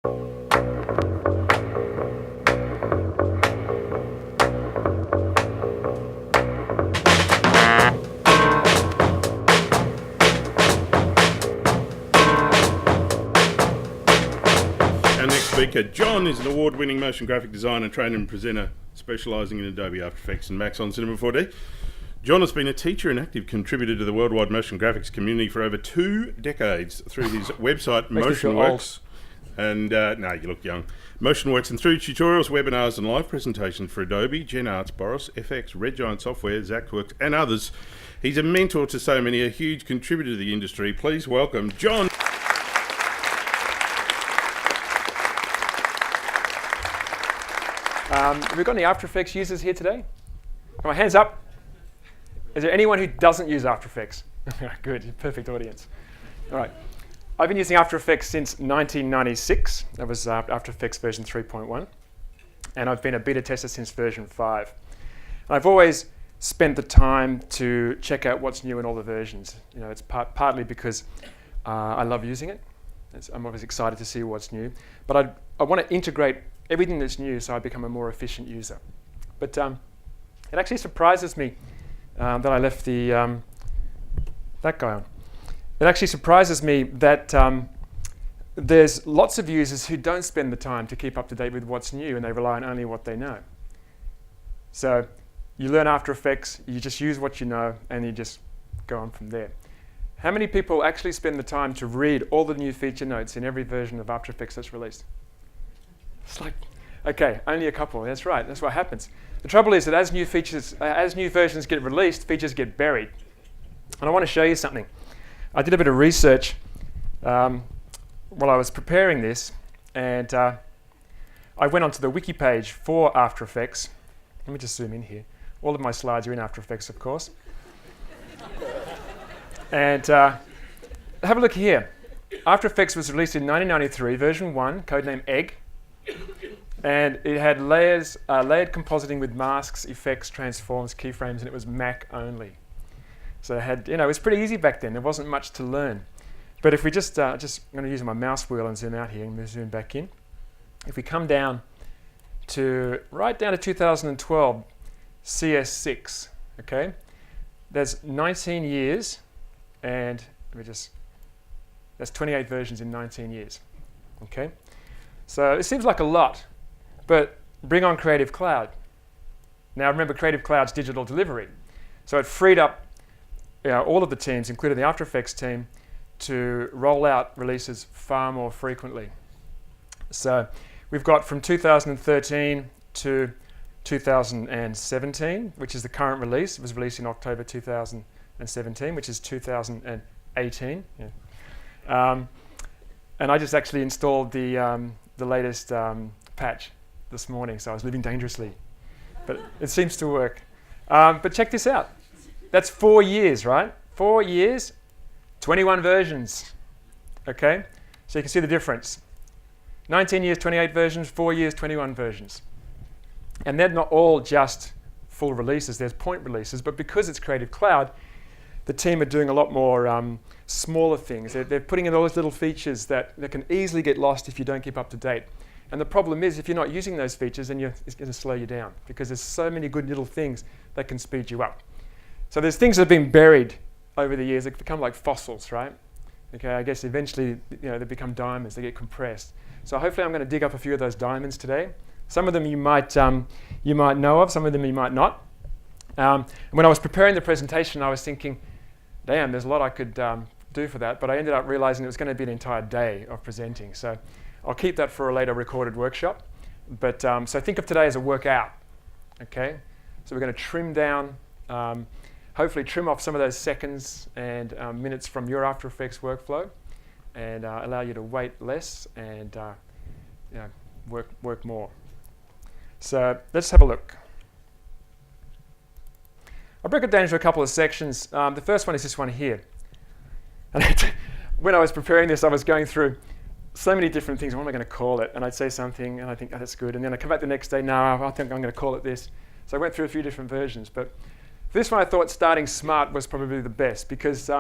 Our next speaker, John, is an award-winning motion graphic designer, trainer and presenter specialising in Adobe After Effects and Max on Cinema 4D. John has been a teacher and active contributor to the worldwide motion graphics community for over 2 decades through his website, Motionworks. And, no, you look young. Motionworks, and through tutorials, webinars and live presentations for Adobe, GenArts, Boris, FX, Red Giant Software, Zactworks and others. He's a mentor to so many, a huge contributor to the industry. Please welcome John. Have we got any After Effects users here today? Come on, hands up. Is there anyone who doesn't use After Effects? Good, perfect audience. All right. I've been using After Effects since 1996. That was After Effects version 3.1. And I've been a beta tester since version 5. And I've always spent the time to check out what's new in all the versions. You know, it's partly because I love using it. I'm always excited to see what's new. But I want to integrate everything that's new so I become a more efficient user. But it actually surprises me that I left that guy on. It actually surprises me that there's lots of users who don't spend the time to keep up to date with what's new and they rely on only what they know. So you learn After Effects, you just use what you know, and you just go on from there. How many people actually spend the time to read all the new feature notes in every version of After Effects that's released? It's like, okay, only a couple. That's right. That's what happens. The trouble is that as new versions get released, features get buried. And I want to show you something. I did a bit of research while I was preparing this, and I went onto the wiki page for After Effects. Let me just zoom in here. All of my slides are in After Effects, of course. And have a look here. After Effects was released in 1993, version 1, codename Egg. And it had layers, layered compositing with masks, effects, transforms, keyframes, and it was Mac only. So it had, it was pretty easy back then. There wasn't much to learn. But if we I'm going to use my mouse wheel and zoom out here and zoom back in. If we come down right down to 2012, CS6, okay? There's 19 years, and that's 28 versions in 19 years, okay? So it seems like a lot, but bring on Creative Cloud. Now remember, Creative Cloud's digital delivery. So it freed up all of the teams, including the After Effects team, to roll out releases far more frequently. So we've got from 2013 to 2017, which is the current release. It was released in October 2017, which is 2018. Yeah. And I just actually installed the latest patch this morning, so I was living dangerously. But it seems to work. But check this out. That's 4 years, right? 4 years, 21 versions. Okay? So you can see the difference. 19 years, 28 versions, 4 years, 21 versions. And they're not all just full releases. There's point releases. But because it's Creative Cloud, the team are doing a lot more smaller things. They're putting in all those little features that can easily get lost if you don't keep up to date. And the problem is, if you're not using those features, then it's going to slow you down because there's so many good little things that can speed you up. So there's things that have been buried over the years that become like fossils, right? Okay, I guess eventually they become diamonds, they get compressed. So hopefully I'm going to dig up a few of those diamonds today. Some of them you might know of, some of them you might not. And when I was preparing the presentation, I was thinking, damn, there's a lot I could do for that, but I ended up realizing it was going to be an entire day of presenting. So I'll keep that for a later recorded workshop. But so think of today as a workout, okay? So we're going to trim down, hopefully trim off some of those seconds and minutes from your After Effects workflow and allow you to wait less and work more. So let's have a look. I'll break it down into a couple of sections. The first one is this one here. And when I was preparing this, I was going through so many different things. What am I going to call it? And I'd say something, and I think, oh, that's good. And then I come back the next day, no, I think I'm going to call it this. So I went through a few different versions. But this one I thought starting smart was probably the best because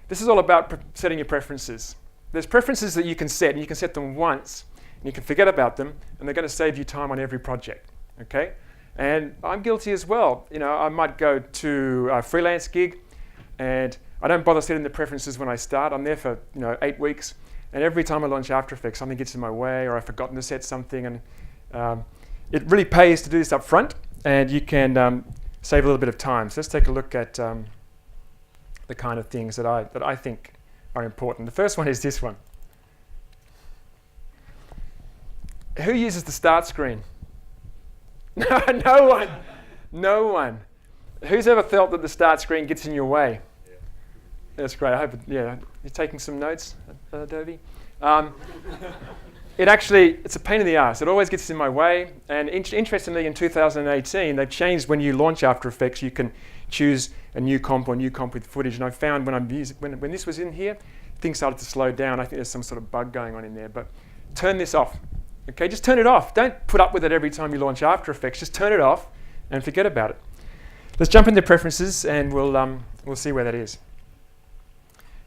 this is all about setting your preferences. There's preferences that you can set, and you can set them once. and you can forget about them, and they're going to save you time on every project, okay? And I'm guilty as well. You know, I might go to a freelance gig, and I don't bother setting the preferences when I start. I'm there for 8 weeks, and every time I launch After Effects, something gets in my way, or I've forgotten to set something, and it really pays to do this up front, and you can save a little bit of time. So let's take a look at the kind of things that I think are important. The first one is this one. Who uses the start screen? No one. No one. Who's ever felt that the start screen gets in your way? Yeah. That's great. I hope, you're taking some notes, Adobe. It's a pain in the ass. It always gets in my way. And interestingly, in 2018, they've changed when you launch After Effects, you can choose a new comp or new comp with footage. And I found when this was in here, things started to slow down. I think there's some sort of bug going on in there. But turn this off. Okay, just turn it off. Don't put up with it every time you launch After Effects. Just turn it off and forget about it. Let's jump into preferences, and we'll see where that is.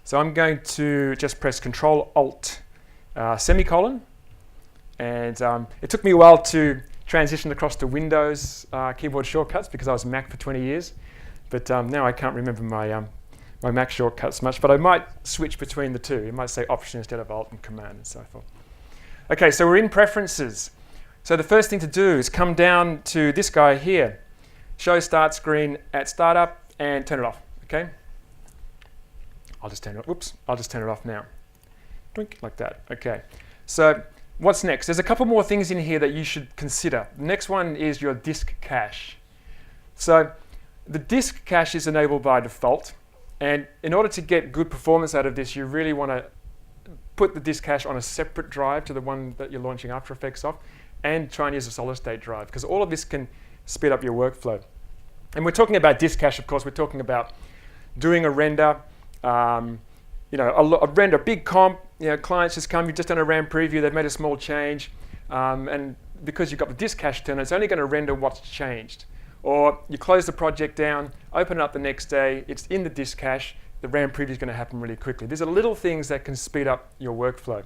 So I'm going to just press Control-Alt, semicolon. And it took me a while to transition across to Windows keyboard shortcuts because I was Mac for 20 years. But now I can't remember my Mac shortcuts much, but I might switch between the two. It might say Option instead of Alt and Command and so forth. Okay, so we're in Preferences. So the first thing to do is come down to this guy here, Show Start Screen at Startup, and turn it off, okay? I'll just turn it off now. Drink like that, okay. So what's next? There's a couple more things in here that you should consider. The next one is your disk cache. So the disk cache is enabled by default, and in order to get good performance out of this, you really want to put the disk cache on a separate drive to the one that you're launching After Effects off, and try and use a solid state drive, because all of this can speed up your workflow. And we're talking about disk cache, of course. We're talking about doing a render, a render, big comp. Clients just come, you've just done a RAM preview, they've made a small change, and because you've got the disk cache turned, it's only going to render what's changed. Or you close the project down, open it up the next day, it's in the disk cache, the RAM preview is going to happen really quickly. These are little things that can speed up your workflow.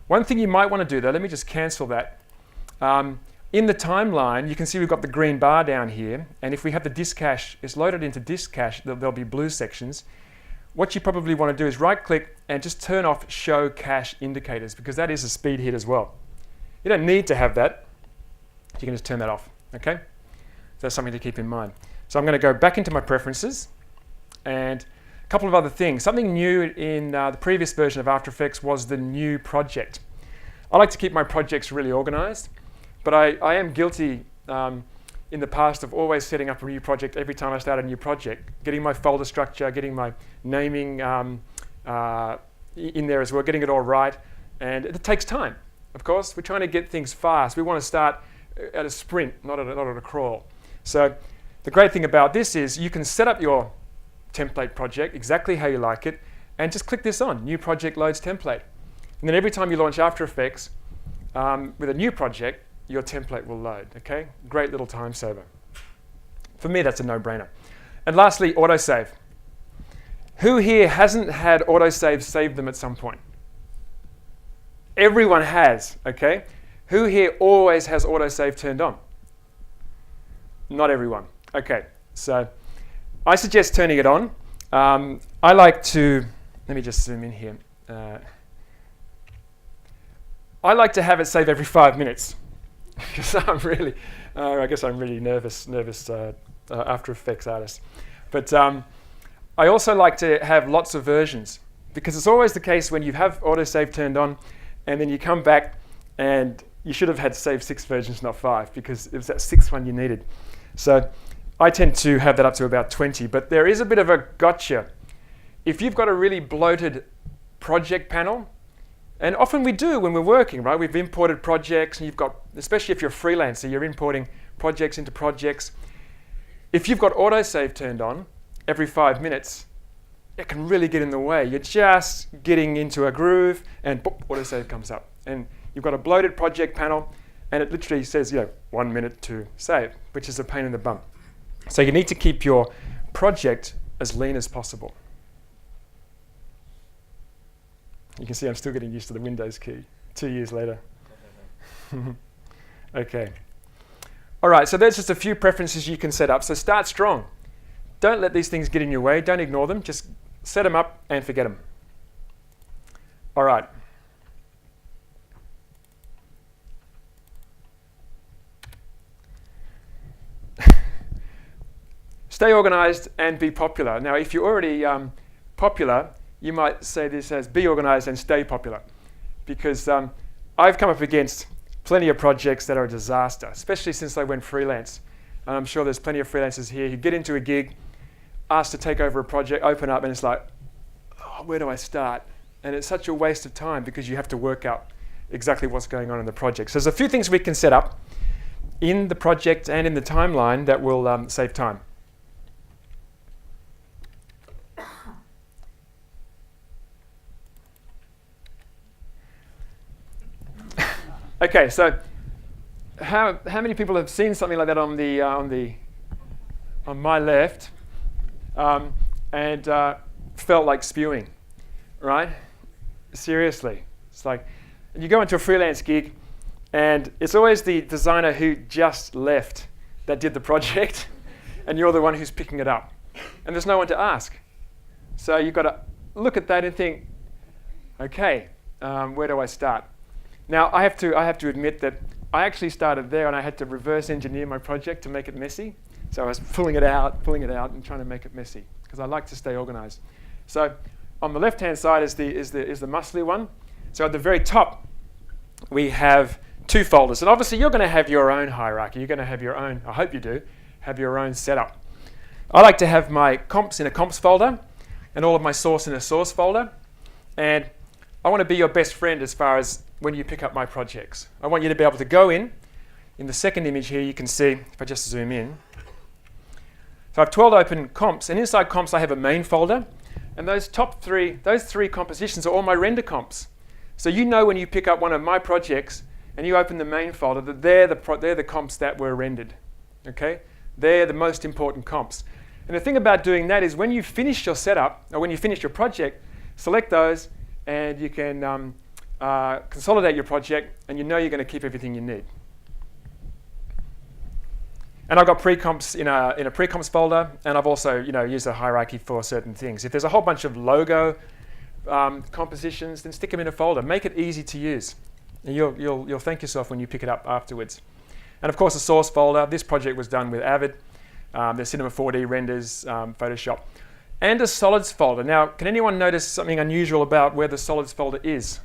One thing you might want to do though, let me just cancel that. In the timeline, you can see we've got the green bar down here, and if we have the disk cache, it's loaded into disk cache, there'll be blue sections. What you probably want to do is right-click and just turn off Show Cache Indicators, because that is a speed hit as well. You don't need to have that. You can just turn that off, okay? So that's something to keep in mind. So I'm going to go back into my preferences, and a couple of other things. Something new in the previous version of After Effects was the new project. I like to keep my projects really organized, but I am guilty in the past of always setting up a new project every time I start a new project, getting my folder structure, getting my naming in there as well, getting it all right, and it takes time. Of course, we're trying to get things fast. We want to start at a sprint, not at a crawl. So the great thing about this is you can set up your template project exactly how you like it, and just click this on, New Project Loads Template. And then every time you launch After Effects with a new project, your template will load, okay? Great little time saver. For me, that's a no-brainer. And lastly, Autosave. Who here hasn't had Autosave save them at some point? Everyone has, okay? Who here always has Autosave turned on? Not everyone. Okay, so I suggest turning it on. I like to, let me just zoom in here. I like to have it save every 5 minutes because I'm really, I guess I'm really nervous After Effects artist. But I also like to have lots of versions, because it's always the case when you have autosave turned on and then you come back and you should have had saved 6 versions, not 5, because it was that 6th one you needed. So I tend to have that up to about 20, but there is a bit of a gotcha. If you've got a really bloated project panel, and often we do when we're working, right? We've imported projects, and you've got, especially if you're a freelancer, you're importing projects into projects. If you've got autosave turned on every 5 minutes, it can really get in the way. You're just getting into a groove, and boop, autosave comes up. And you've got a bloated project panel, and it literally says, 1 minute to save, which is a pain in the bum. So you need to keep your project as lean as possible. You can see I'm still getting used to the Windows key 2 years later. Okay. All right, so there's just a few preferences you can set up. So start strong. Don't let these things get in your way. Don't ignore them. Just set them up and forget them. All right. Stay organized and be popular. Now, if you're already popular, you might say this as be organized and stay popular. Because I've come up against plenty of projects that are a disaster, especially since I went freelance. And I'm sure there's plenty of freelancers here who get into a gig, asked to take over a project, open up, and it's like, oh, where do I start? And it's such a waste of time because you have to work out exactly what's going on in the project. So there's a few things we can set up in the project and in the timeline that will save time. Okay, so how many people have seen something like that on my left and felt like spewing, right? Seriously, it's like you go into a freelance gig, and it's always the designer who just left that did the project, and you're the one who's picking it up, and there's no one to ask. So you've got to look at that and think, okay, where do I start? Now, I have to admit that I actually started there and I had to reverse engineer my project to make it messy. So I was pulling it out and trying to make it messy because I like to stay organized. So on the left-hand side is the muscly one. So at the very top, we have 2 folders. And obviously, you're going to have your own hierarchy. You're going to have your own, I hope you do, have your own setup. I like to have my comps in a comps folder and all of my source in a source folder. And I want to be your best friend as far as when you pick up my projects. I want you to be able to go in the second image here, you can see, if I just zoom in. So I've 12 open comps, and inside comps I have a main folder, and those three compositions are all my render comps. So you know when you pick up one of my projects and you open the main folder that they're the comps that were rendered. Okay? They're the most important comps. And the thing about doing that is when you finish your setup, or when you finish your project, select those and you can consolidate your project, and you know you're going to keep everything you need. And I've got pre-comps in a pre-comps folder, and I've also used a hierarchy for certain things. If there's a whole bunch of logo compositions, then stick them in a folder. Make it easy to use. And you'll thank yourself when you pick it up afterwards. And of course, a source folder. This project was done with Avid. There's Cinema 4D renders, Photoshop. And a solids folder. Now, can anyone notice something unusual about where the solids folder is?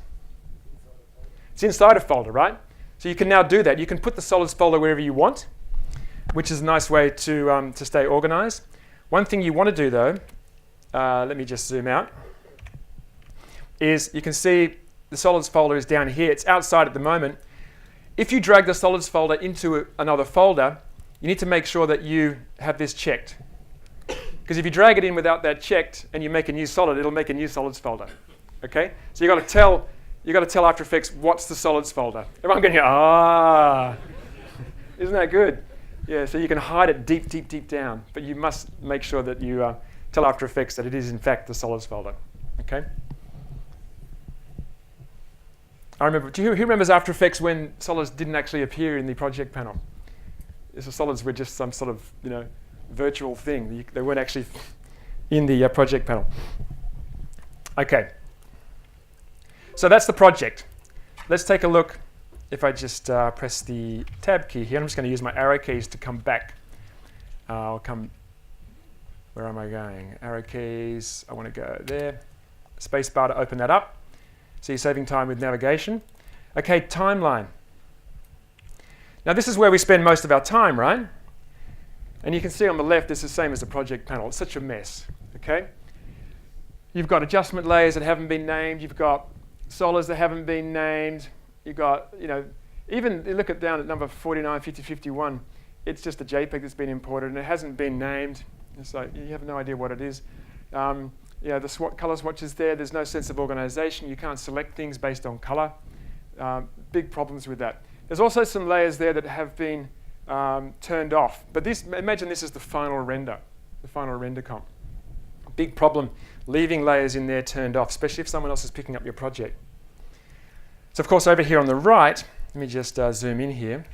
It's inside a folder, right? So you can now do that. You can put the solids folder wherever you want, which is a nice way to stay organized. One thing you want to do, though, let me just zoom out, is you can see the solids folder is down here. It's outside at the moment. If you drag the solids folder into another folder, you need to make sure that you have this checked. Because if you drag it in without that checked and you make a new solid, it'll make a new solids folder. Okay? So you've got to tell After Effects what's the solids folder. Everyone going, isn't that good? Yeah, so you can hide it deep, deep, deep down, but you must make sure that you tell After Effects that it is in fact the solids folder. Okay? I remember. Who remembers After Effects when solids didn't actually appear in the project panel? The solids were just some sort of virtual thing. They weren't actually in the project panel. Okay. So that's the project. Let's take a look. If I just press the tab key here, I'm just going to use my arrow keys to come back. I'll come. Where am I going? Arrow keys. I want to go there. Spacebar to open that up. So you're saving time with navigation. Okay, timeline. Now this is where we spend most of our time, right? And you can see on the left, it's the same as the project panel. It's such a mess, okay? You've got adjustment layers that haven't been named. You've got solids that haven't been named. You've got, even you look down at number 49, 50, 51, it's just a JPEG that's been imported and it hasn't been named. It's like you have no idea what it is. The color swatch is there. There's no sense of organization. You can't select things based on color. Big problems with that. There's also some layers there that have been turned off. But imagine this is the final render comp. Big problem leaving layers in there turned off, especially if someone else is picking up your project. So of course over here on the right, let me just zoom in here.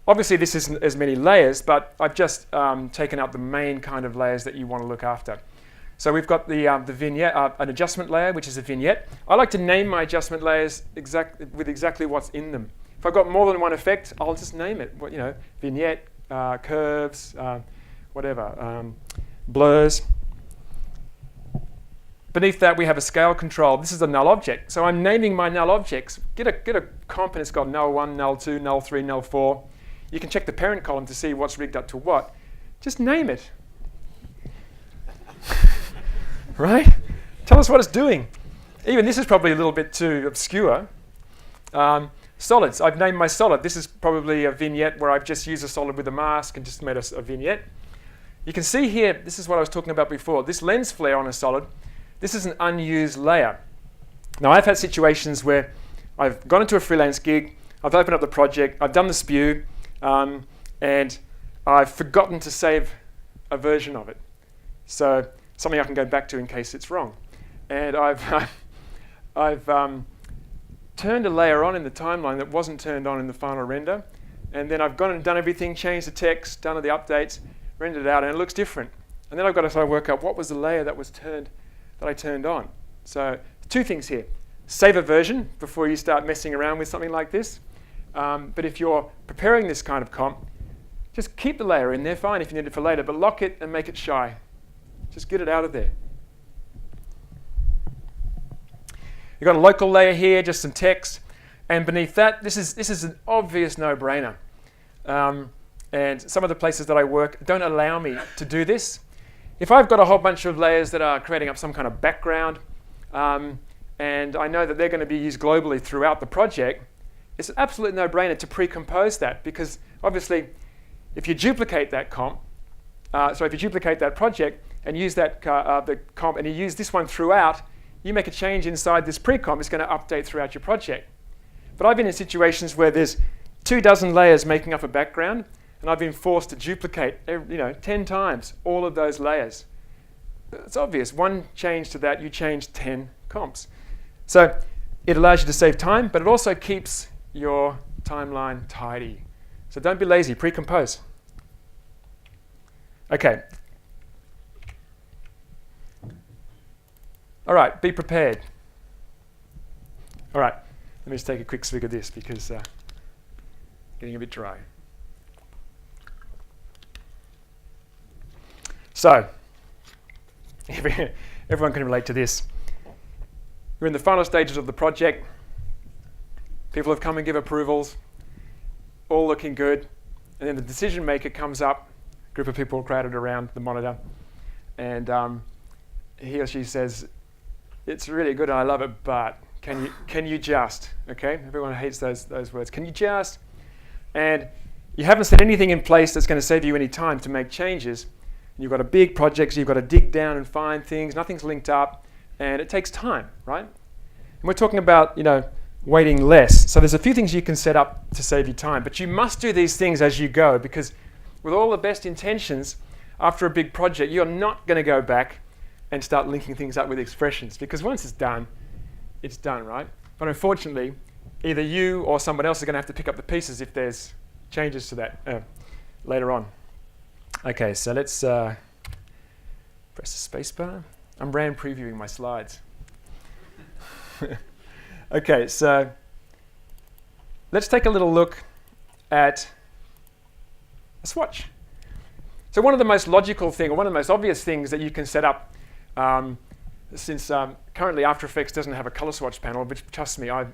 Obviously, this isn't as many layers, but I've just taken out the main kind of layers that you want to look after. So we've got the vignette, an adjustment layer, which is a vignette. I like to name my adjustment layers with exactly what's in them. If I've got more than one effect, I'll just name it. You know, vignette, curves, whatever, blurs. Beneath that, we have a scale control. This is a null object. So I'm naming my null objects. Get a comp and it's got null 1, null 2, null 3, null 4. You can check the parent column to see what's rigged up to what. Just name it. Right? Tell us what it's doing. Even this is probably a little bit too obscure. Solids. I've named my solid. This is probably a vignette where I've just used a solid with a mask and just made a vignette. You can see here, this is what I was talking about before. This lens flare on a solid, this is an unused layer. Now, I've had situations where I've gone into a freelance gig, I've opened up the project, I've done the spew, and I've forgotten to save a version of it. So something I can go back to in case it's wrong. And I've turned a layer on in the timeline that wasn't turned on in the final render, and then I've gone and done everything, changed the text, done the updates, rendered it out, and it looks different. And then I've got to sort of work out what was the layer that I turned on. So two things here. Save a version before you start messing around with something like this. But if you're preparing this kind of comp, just keep the layer in there, fine if you need it for later, but lock it and make it shy. Just get it out of there. You've got a local layer here, just some text, and beneath that, this is an obvious no-brainer. And some of the places that I work don't allow me to do this. If I've got a whole bunch of layers that are creating up some kind of background, and I know that they're going to be used globally throughout the project, it's an absolute no-brainer to pre-compose that, because obviously, if you duplicate that comp, if you duplicate that project and use that the comp, and you use this one throughout, you make a change inside this pre-comp, it's going to update throughout your project. But I've been in situations where there's 24 layers making up a background, and I've been forced to duplicate 10 times all of those layers. It's obvious. One change to that, you change 10 comps. So it allows you to save time, but it also keeps your timeline tidy. So don't be lazy, pre-compose. Okay. All right, be prepared. All right, let me just take a quick swig of this because it's getting a bit dry. So, everyone can relate to this. We're in the final stages of the project. People have come and give approvals, all looking good. And then the decision maker comes up, a group of people crowded around the monitor, and he or she says, "It's really good and I love it, but can you just," okay? Everyone hates those words. Can you just? And you haven't set anything in place that's going to save you any time to make changes. You've got a big project, so you've got to dig down and find things. Nothing's linked up, and it takes time, right? And we're talking about, waiting less. So there's a few things you can set up to save you time, but you must do these things as you go, because with all the best intentions, after a big project, you're not going to go back and start linking things up with expressions, because once it's done, right? But unfortunately, either you or someone else is going to have to pick up the pieces if there's changes to that later on. Okay, so let's press the spacebar. I'm brand previewing my slides. Okay, so let's take a little look at a swatch. So one of the most logical thing, or one of the most obvious things that you can set up, since currently After Effects doesn't have a color swatch panel, which, trust me, I've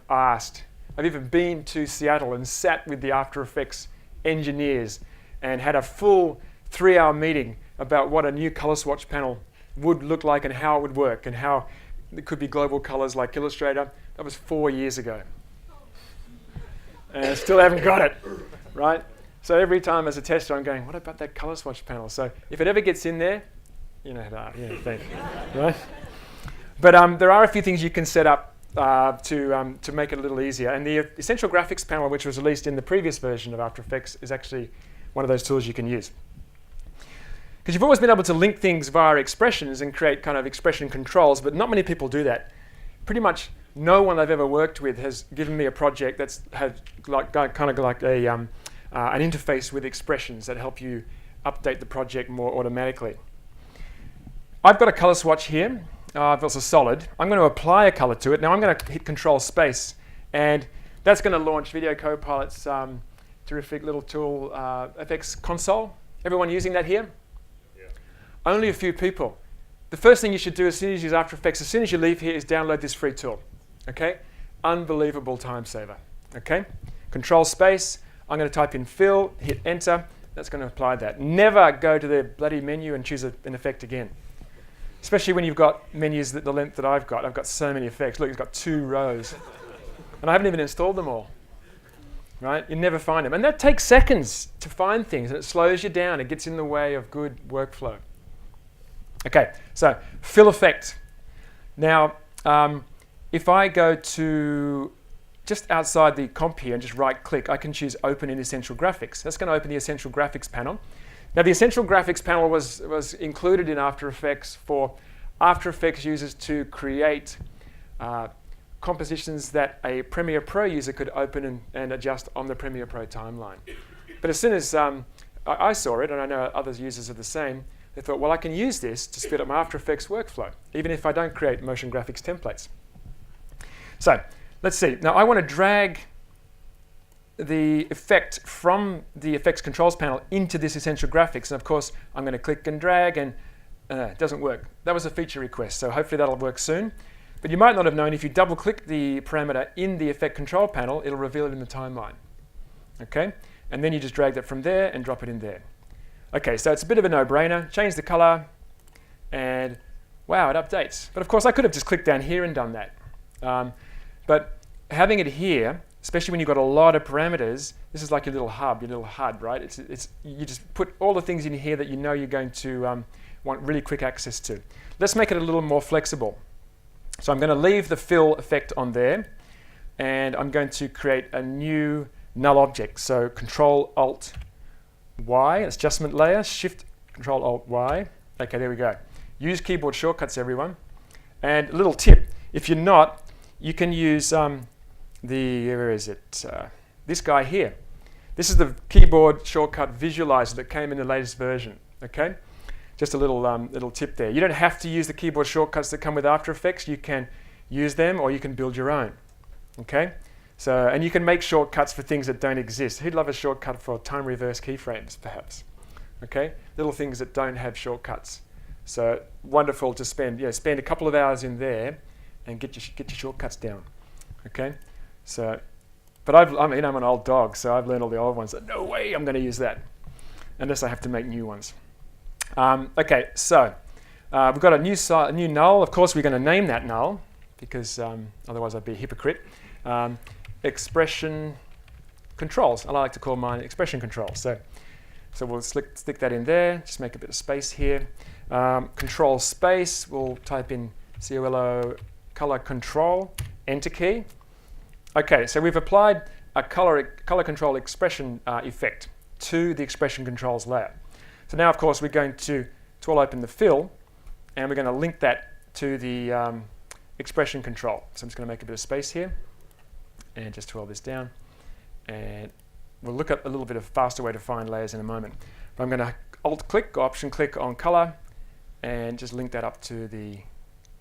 even been to Seattle and sat with the After Effects engineers and had a full 3-hour meeting about what a new color swatch panel would look like and how it would work and how it could be global colors like Illustrator. That was 4 years ago. And I still haven't got it, right? So every time as a tester, I'm going, what about that color swatch panel? So if it ever gets in there, thank you, right? But there are a few things you can set up to make it a little easier. And the Essential Graphics panel, which was released in the previous version of After Effects, is actually one of those tools you can use. Because you've always been able to link things via expressions and create kind of expression controls, but not many people do that. Pretty much no one I've ever worked with has given me a project that's had kind of like a an interface with expressions that help you update the project more automatically. I've got a color swatch here. It's a solid. I'm going to apply a color to it. Now I'm going to hit Control Space, and that's going to launch Video Copilot's terrific little tool, FX Console. Everyone using that here? Yeah. Only a few people. The first thing you should do as soon as you use After Effects, as soon as you leave here, is download this free tool. Okay? Unbelievable time saver. Okay? Control Space. I'm going to type in fill, hit enter. That's going to apply that. Never go to the bloody menu and choose an effect again. Especially when you've got menus the length that I've got. I've got so many effects. Look, it's got 2 rows. And I haven't even installed them all. Right? You never find them. And that takes seconds to find things, and it slows you down. It gets in the way of good workflow. Okay, so fill effect. Now, if I go to just outside the comp here and just right-click, I can choose Open in Essential Graphics. That's going to open the Essential Graphics panel. Now, the Essential Graphics panel was included in After Effects for After Effects users to create compositions that a Premiere Pro user could open and adjust on the Premiere Pro timeline. But as soon as I saw it, and I know other users are the same, they thought, well, I can use this to speed up my After Effects workflow, even if I don't create motion graphics templates. So let's see. Now, I want to drag the effect from the Effects Controls panel into this Essential Graphics. And of course, I'm going to click and drag, and it doesn't work. That was a feature request, so hopefully that'll work soon. But you might not have known, if you double-click the parameter in the Effect Control panel, it'll reveal it in the timeline. Okay? And then you just drag that from there and drop it in there. Okay, so it's a bit of a no-brainer. Change the color, and wow, it updates. But of course, I could have just clicked down here and done that. But having it here, especially when you've got a lot of parameters, this is like your little hub, your little HUD, right? You just put all the things in here that you know you're going to want really quick access to. Let's make it a little more flexible. So I'm going to leave the fill effect on there, and I'm going to create a new null object. So Control-Alt-Y, it's adjustment layer, Shift Control-Alt-Y. Okay, there we go. Use keyboard shortcuts, everyone. And a little tip, if you're not, you can use where is it? This guy here. This is the keyboard shortcut visualizer that came in the latest version. Okay. Just a little tip there. You don't have to use the keyboard shortcuts that come with After Effects. You can use them, or you can build your own. Okay? So, and you can make shortcuts for things that don't exist. Who'd love a shortcut for time reverse keyframes, perhaps? Okay? Little things that don't have shortcuts. So wonderful to spend a couple of hours in there and get your shortcuts down. Okay? So, but I'm an old dog, so I've learned all the old ones. So no way I'm going to use that, unless I have to make new ones. Okay, so we've got a new null. Of course, we're going to name that null, because otherwise I'd be a hypocrite. Expression controls. I like to call mine expression controls. So we'll stick that in there. Just make a bit of space here. Control space. We'll type in COLO color control. Enter key. Okay, so we've applied a color control expression effect to the expression controls layer. So now, of course, we're going to twirl open the fill, and we're going to link that to the expression control. So I'm just going to make a bit of space here, and just twirl this down. And we'll look at a little bit of faster way to find layers in a moment. But I'm going to Alt-click or Option-click on color, and just link that up to the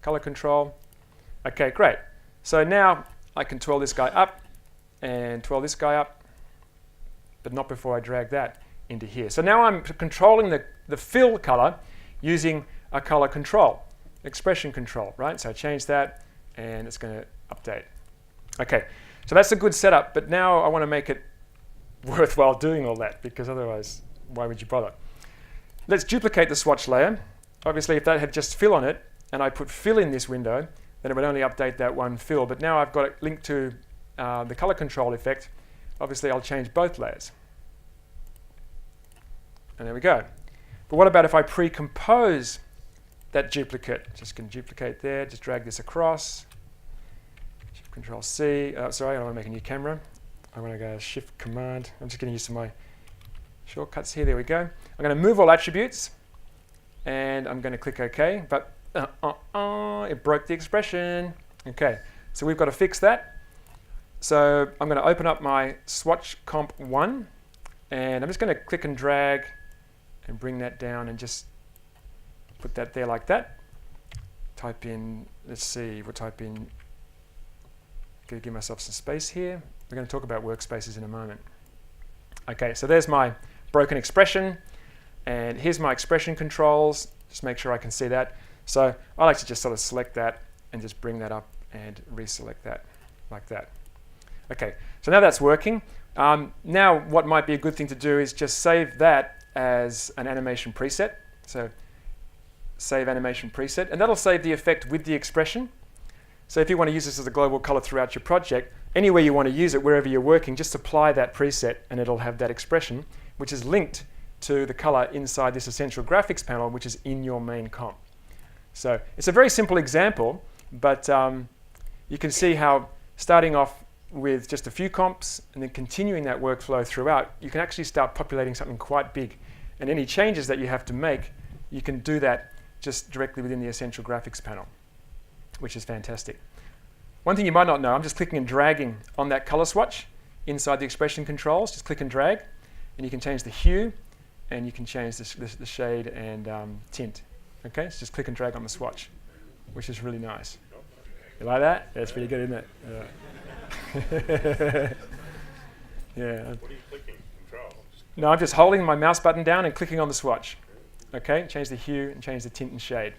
color control. Okay, great. So now I can twirl this guy up, and twirl this guy up, but not before I drag that into here. So now I'm controlling the fill color using a color control, expression control, right? So I change that, and it's going to update. Okay, so that's a good setup, but now I want to make it worthwhile doing all that, because otherwise, why would you bother? Let's duplicate the swatch layer. Obviously, if that had just fill on it, and I put fill in this window, then it would only update that one fill. But now I've got it linked to the color control effect. Obviously, I'll change both layers. And there we go. But what about if I pre-compose that duplicate? Just going to duplicate there, just drag this across. Shift Control C. Sorry, I don't want to make a new camera. I want to go Shift Command. I'm just going to use some of my shortcuts here. There we go. I'm going to move all attributes, and I'm going to click OK. But it broke the expression. Okay, So we've got to fix that. So I'm going to open up my Swatch Comp 1, and I'm just going to click and drag and bring that down and just put that there like that. Type in, let's see, we'll type in, going to give myself some space here. We're going to talk about workspaces in a moment. Okay, so there's my broken expression, and here's my expression controls. Just make sure I can see that. So I like to just sort of select that and just bring that up and reselect that like that. Okay, so now that's working. Now what might be a good thing to do is just save that as an animation preset. So save animation preset, and that'll save the effect with the expression. So if you want to use this as a global color throughout your project, anywhere you want to use it, wherever you're working, just apply that preset and it'll have that expression, which is linked to the color inside this essential graphics panel, which is in your main comp. So it's a very simple example, but you can see how starting off with just a few comps and then continuing that workflow throughout, you can actually start populating something quite big. And any changes that you have to make, you can do that just directly within the essential graphics panel, which is fantastic. One thing you might not know, I'm just clicking and dragging on that color swatch inside the expression controls. Just click and drag, and you can change the hue, and you can change the shade and tint. Okay, so just click and drag on the swatch, which is really nice. You like that? That's pretty good, isn't it? Yeah. What are you clicking? Control? No, I'm just holding my mouse button down and clicking on the swatch. Okay, change the hue and change the tint and shade,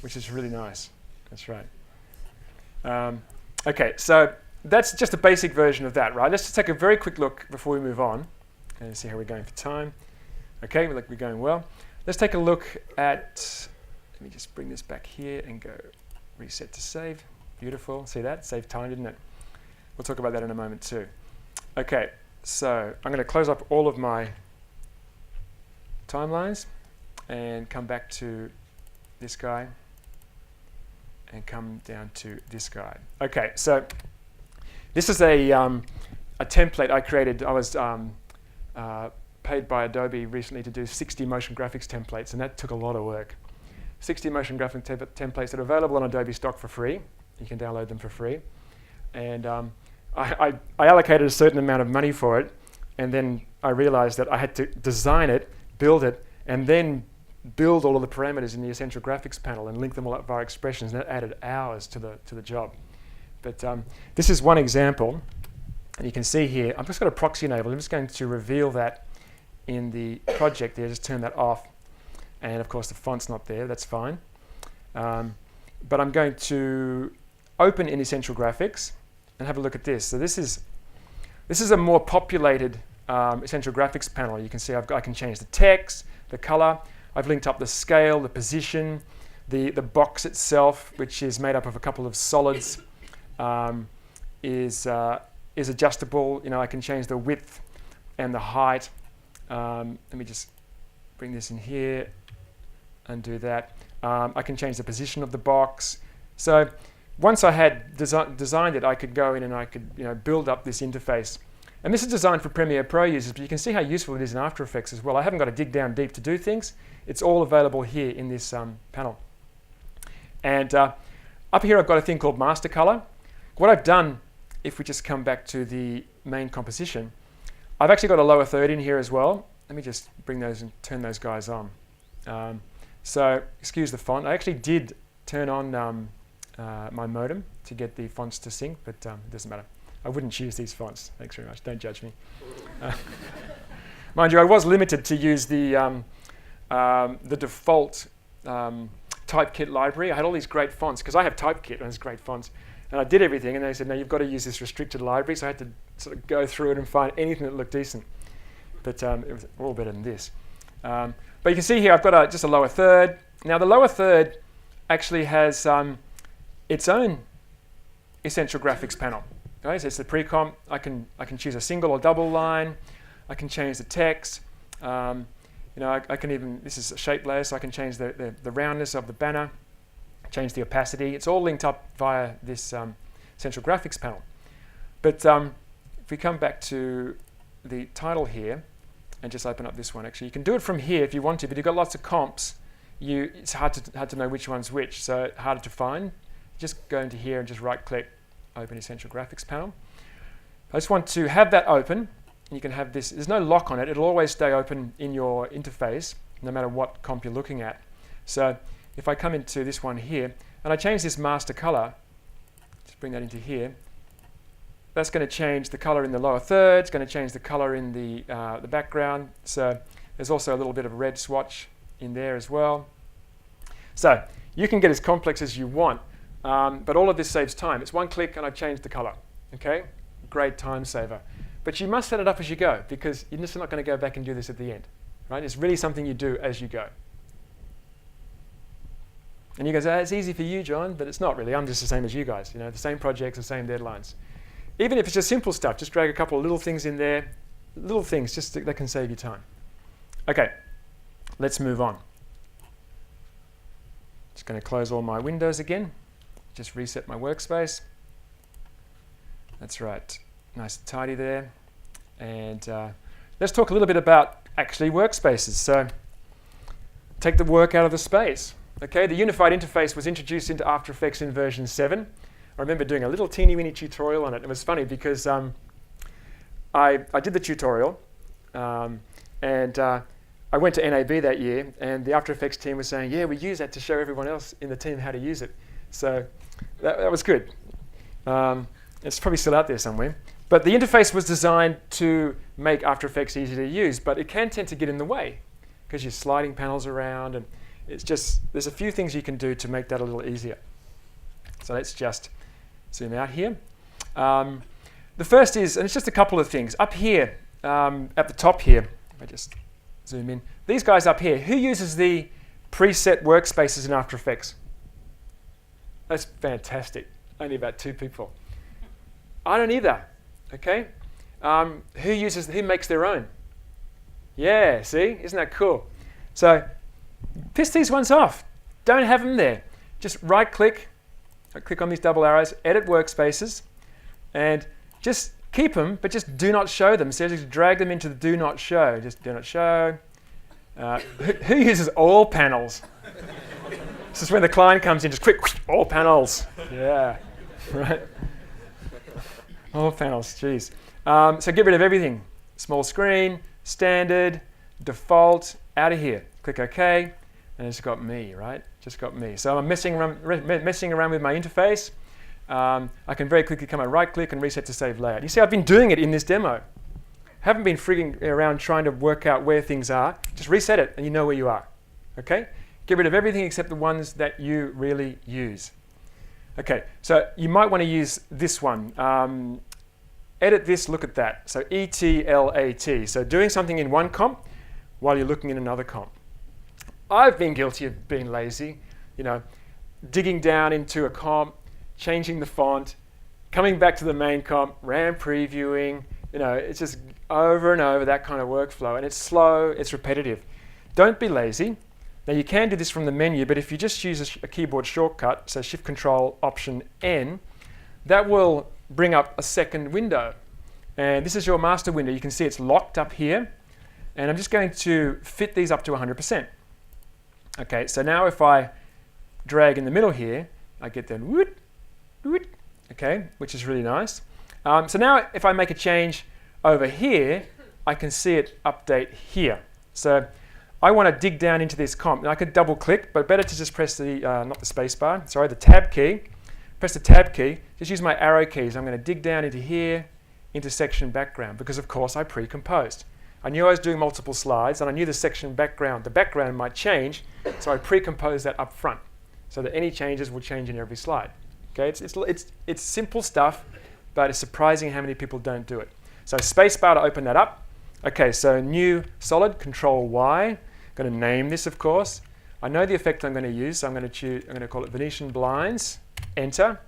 which is really nice. That's right. Okay, so that's just a basic version of that, right? Let's just take a very quick look before we move on and see how we're going for time. Okay, we're going well. Let's take a look at, let me just bring this back here and go reset to save. Beautiful, see that? Save time, didn't it? We'll talk about that in a moment too. Okay, so I'm going to close up all of my timelines and come back to this guy and come down to this guy. Okay, so this is a template I created. I was paid by Adobe recently to do 60 motion graphics templates, and that took a lot of work. 60 motion graphic templates that are available on Adobe Stock for free. You can download them for free. And I allocated a certain amount of money for it, and then I realized that I had to design it, build it, and then build all of the parameters in the essential graphics panel and link them all up via expressions, and that added hours to the job. But this is one example, and you can see here, I've just got a proxy enabled. I'm just going to reveal that in the project there, just turn that off. And of course the font's not there, that's fine. But I'm going to open in Essential Graphics and have a look at this. So this is a more populated Essential Graphics panel. You can see I can change the text, the color. I've linked up the scale, the position, the box itself, which is made up of a couple of solids, is adjustable. You know, I can change the width and the height. Let me just bring this in here and do that. I can change the position of the box. So once I had designed it, I could go in and I could build up this interface. And this is designed for Premiere Pro users, but you can see how useful it is in After Effects as well. I haven't got to dig down deep to do things. It's all available here in this panel. And up here I've got a thing called Master Color. What I've done, if we just come back to the main composition, I've actually got a lower third in here as well. Let me just bring those and turn those guys on. So excuse the font. I actually did turn on my modem to get the fonts to sync, but it doesn't matter. I wouldn't choose these fonts. Thanks very much. Don't judge me. Mind you, I was limited to use the default Typekit library. I had all these great fonts because I have Typekit and it's great fonts. And I did everything, and they said, no, you've got to use this restricted library. So I had to sort of go through it and find anything that looked decent. But it was all better than this. But you can see here I've got just a lower third. Now the lower third actually has its own essential graphics panel. Right? So it's the pre-comp. I can choose a single or double line. I can change the text. I can even, this is a shape layer, so I can change the roundness of the banner, change the opacity. It's all linked up via this essential graphics panel. But if we come back to the title here and just open up this one, actually, you can do it from here if you want to, but you've got lots of comps. It's hard to know which one's which, so harder to find. Just go into here and just right-click Open Essential Graphics panel. I just want to have that open, and you can have this. There's no lock on it. It'll always stay open in your interface, no matter what comp you're looking at. So if I come into this one here, and I change this master color, just bring that into here, that's going to change the color in the lower third. It's going to change the color in the background. So there's also a little bit of red swatch in there as well. So you can get as complex as you want, but all of this saves time. It's one click and I change the color. Okay, great time saver. But you must set it up as you go, because you're just not going to go back and do this at the end. Right? It's really something you do as you go. And you go, oh, it's easy for you, John, but it's not really. I'm just the same as you guys. You know, the same projects, the same deadlines. Even if it's just simple stuff, just drag a couple of little things in there. Little things, just that can save you time. Okay, let's move on. Just going to close all my windows again. Just reset my workspace. That's right, nice and tidy there. And let's talk a little bit about actually workspaces. So take the work out of the space. Okay, the unified interface was introduced into After Effects in version 7. I remember doing a little teeny weeny tutorial on it. It was funny because I did the tutorial and I went to NAB that year, and the After Effects team was saying, yeah, we use that to show everyone else in the team how to use it. So that was good. It's probably still out there somewhere. But the interface was designed to make After Effects easy to use, but it can tend to get in the way because you're sliding panels around, and it's just, there's a few things you can do to make that a little easier. So let's just zoom out here. The first is, and it's just a couple of things. Up here, at the top here, if I just zoom in, these guys up here, who uses the preset workspaces in After Effects? That's fantastic. Only about 2 people. I don't either. Okay. Who makes their own? Yeah, see? Isn't that cool? So piss these ones off. Don't have them there. Just right click on these double arrows, edit workspaces, and just keep them, but just do not show them. So just drag them into the do not show. Just do not show. Who uses all panels? This is when the client comes in, just quick, all panels. Yeah, right. All panels, geez. So get rid of everything. Small screen, standard, default, out of here. Click OK, and it's got me, right? Just got me. So I'm messing around with my interface. I can very quickly come and right click and reset to save layout. You see, I've been doing it in this demo. Haven't been frigging around trying to work out where things are. Just reset it and you know where you are. Okay? Get rid of everything except the ones that you really use. Okay, so you might want to use this one. Edit this, look at that. So ETLAT. So doing something in one comp while you're looking in another comp. I've been guilty of being lazy, you know, digging down into a comp, changing the font, coming back to the main comp, RAM previewing, you know, it's just over and over, that kind of workflow. And it's slow, it's repetitive. Don't be lazy. Now you can do this from the menu, but if you just use a keyboard shortcut, so Shift Control Option N, that will bring up a second window. And this is your master window. You can see it's locked up here. And I'm just going to fit these up to 100%. Okay, so now if I drag in the middle here, I get that whoot, whoot, okay, which is really nice. So now if I make a change over here, I can see it update here. So I want to dig down into this comp. Now I could double click, but better to just press the, not the space bar, sorry, the tab key. Press the tab key, just use my arrow keys. I'm going to dig down into here, into section background, because of course I pre-composed. I knew I was doing multiple slides, and I knew the section background, the background might change, so I pre-composed that up front, so that any changes will change in every slide. Okay, it's simple stuff, but it's surprising how many people don't do it. So spacebar to open that up. Okay, so new solid, Control Y. I'm going to name this, of course. I know the effect I'm going to use, so I'm going to call it Venetian blinds. Enter.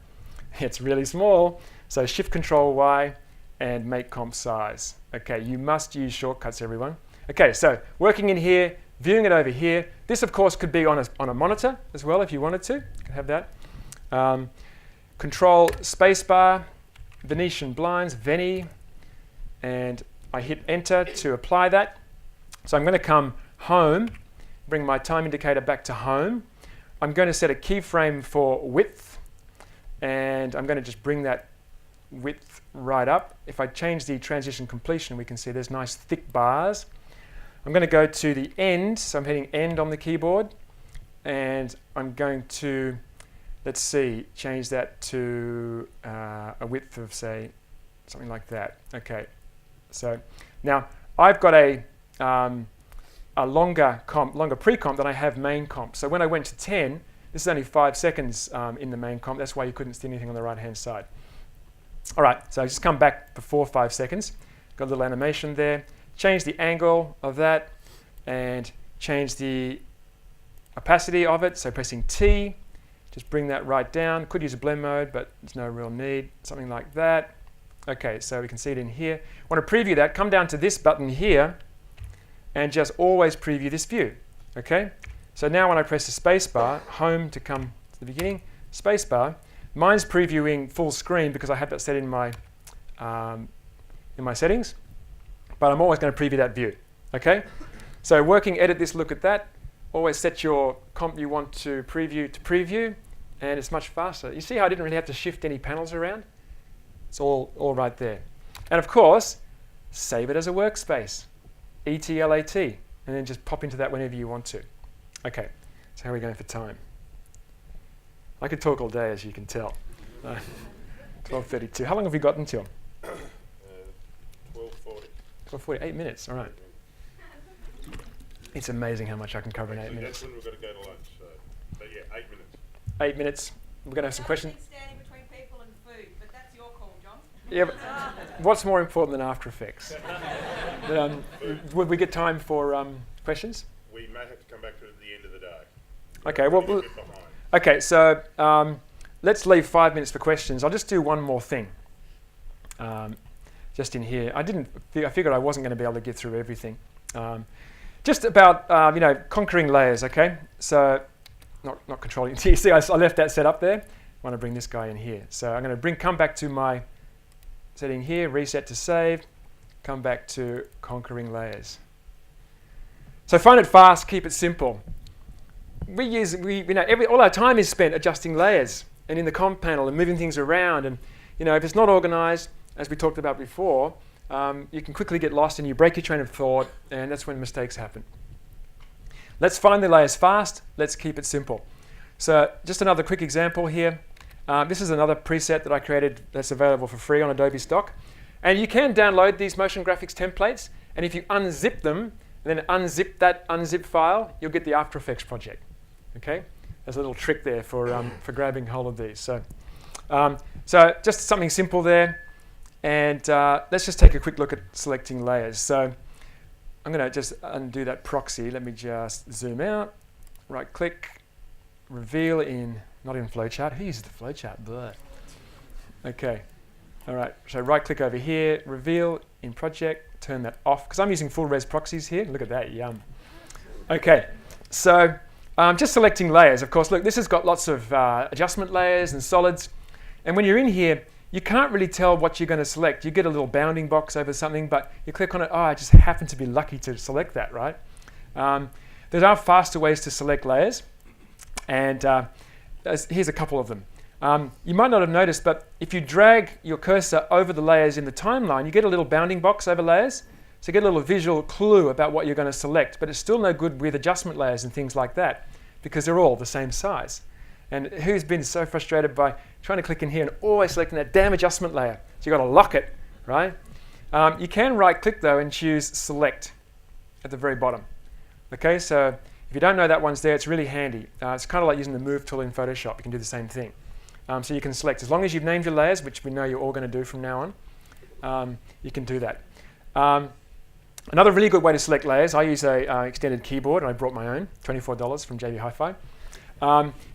It's really small, so Shift Control Y and make comp size. Okay, you must use shortcuts, everyone. Okay, so working in here, viewing it over here. This, of course, could be on a monitor as well if you wanted to. You can have that. Control spacebar, Venetian blinds, Veni, and I hit Enter to apply that. So I'm going to come home, bring my time indicator back to home. I'm going to set a keyframe for width, and I'm going to just bring that width right up. If I change the transition completion, we can see there's nice thick bars. I'm going to go to the end, so I'm hitting end on the keyboard, and I'm going to, let's see, change that to a width of, say, something like that. Okay, so now I've got a longer pre-comp than I have main comp. So when I went to 10, this is only 5 seconds in the main comp. That's why you couldn't see anything on the right-hand side. All right, so I just come back before 5 seconds. Got a little animation there. Change the angle of that and change the opacity of it. So pressing T, just bring that right down. Could use a blend mode, but there's no real need. Something like that. Okay, so we can see it in here. Want to preview that, come down to this button here and just always preview this view. Okay, so now when I press the space bar, home to come to the beginning, space bar, mine's previewing full screen because I have that set in my settings, but I'm always going to preview that view. Okay, so working, edit this, look at that. Always set your comp you want to preview, and it's much faster. You see how I didn't really have to shift any panels around? It's all right there. And of course, save it as a workspace, ETLAT, and then just pop into that whenever you want to. Okay, so how are we going for time? I could talk all day, as you can tell. 12:32. How long have we got until? 12:40. 12:40. 8 minutes. All right. It's amazing how much I can cover in 8 minutes. That's when we've got to go to lunch. So, but yeah, 8 minutes. 8 minutes. We're going to have some questions. Standing between people and food, but that's your call, John. Yeah, but what's more important than After Effects? Would we get time for questions? We may have to come back to it at the end of the day. Okay. Well. Okay. So let's leave 5 minutes for questions. I'll just do one more thing. Just in here, I figured I wasn't going to be able to get through everything. Just about conquering layers. Okay. So not controlling. You see, I left that set up there. I want to bring this guy in here. So I'm going to come back to my setting here, reset to save, come back to conquering layers. So find it fast, keep it simple. All our time is spent adjusting layers and in the comp panel and moving things around. And if it's not organized, as we talked about before, you can quickly get lost and you break your train of thought, and that's when mistakes happen. Let's find the layers fast. Let's keep it simple. So just another quick example here. This is another preset that I created that's available for free on Adobe Stock. And you can download these motion graphics templates, and if you unzip them, and then unzip that unzip file, you'll get the After Effects project. Okay? There's a little trick there for grabbing hold of these. So just something simple there. And let's just take a quick look at selecting layers. So I'm going to just undo that proxy. Let me just zoom out, right-click, reveal in, not in flowchart. Who uses the flowchart? Blah. Okay. All right. So right-click over here, reveal in project, turn that off, because I'm using full-res proxies here. Look at that. Yum. Okay. So just selecting layers. Of course, look, this has got lots of adjustment layers and solids. And when you're in here, you can't really tell what you're going to select. You get a little bounding box over something, but you click on it, I just happen to be lucky to select that, right? There are faster ways to select layers, and here's a couple of them. You might not have noticed, but if you drag your cursor over the layers in the timeline, you get a little bounding box over layers, so you get a little visual clue about what you're going to select, but it's still no good with adjustment layers and things like that, because they're all the same size. And who's been so frustrated by trying to click in here and always selecting that damn adjustment layer? So you've got to lock it, right? You can right-click, though, and choose Select at the very bottom. Okay, so if you don't know that one's there, it's really handy. It's kind of like using the Move tool in Photoshop. You can do the same thing. So you can select, as long as you've named your layers, which we know you're all going to do from now on, you can do that. Another really good way to select layers, I use a extended keyboard, and I brought my own, $24 from JB Hi-Fi.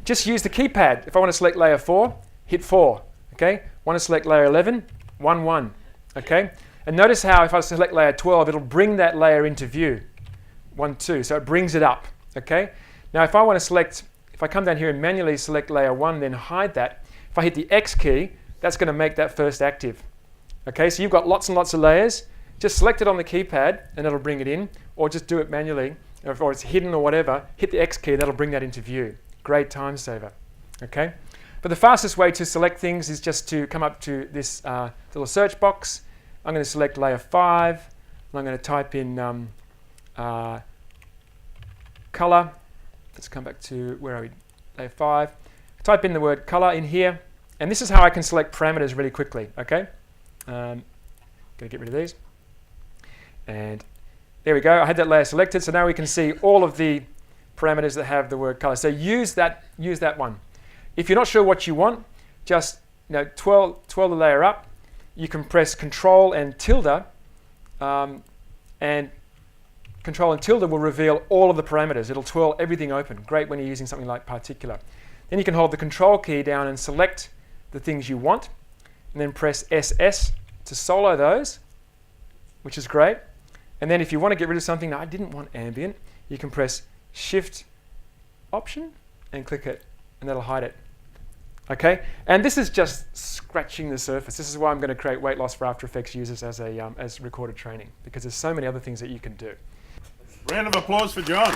Just use the keypad. If I want to select layer 4, hit 4. Okay. Want to select layer 11, 1, 1. Okay. And notice how if I select layer 12, it'll bring that layer into view. 1, 2. So it brings it up. Okay. Now if I want to select, if I come down here and manually select layer 1, then hide that. If I hit the X key, that's going to make that first active. Okay. So you've got lots and lots of layers. Just select it on the keypad and it'll bring it in, or just do it manually, or it's hidden or whatever. Hit the X key, that'll bring that into view. Great time saver. Okay. But the fastest way to select things is just to come up to this little search box. I'm going to select layer 5, and I'm going to type in color. Let's come back to, where are we? Layer 5. Type in the word color in here, and this is how I can select parameters really quickly. Okay, going to get rid of these, and there we go. I had that layer selected, so now we can see all of the parameters that have the word color. So use that one. If you're not sure what you want, just twirl the layer up. You can press Control and tilde, and Control and tilde will reveal all of the parameters. It'll twirl everything open. Great when you're using something like particular. Then you can hold the Control key down and select the things you want, and then press SS to solo those, which is great. And then if you want to get rid of something that I didn't want ambient, you can press Shift Option and click it, and that'll hide it. Okay, and this is just scratching the surface. This is why I'm going to create weight loss for After Effects users as recorded training, because there's so many other things that you can do. Round of applause for John.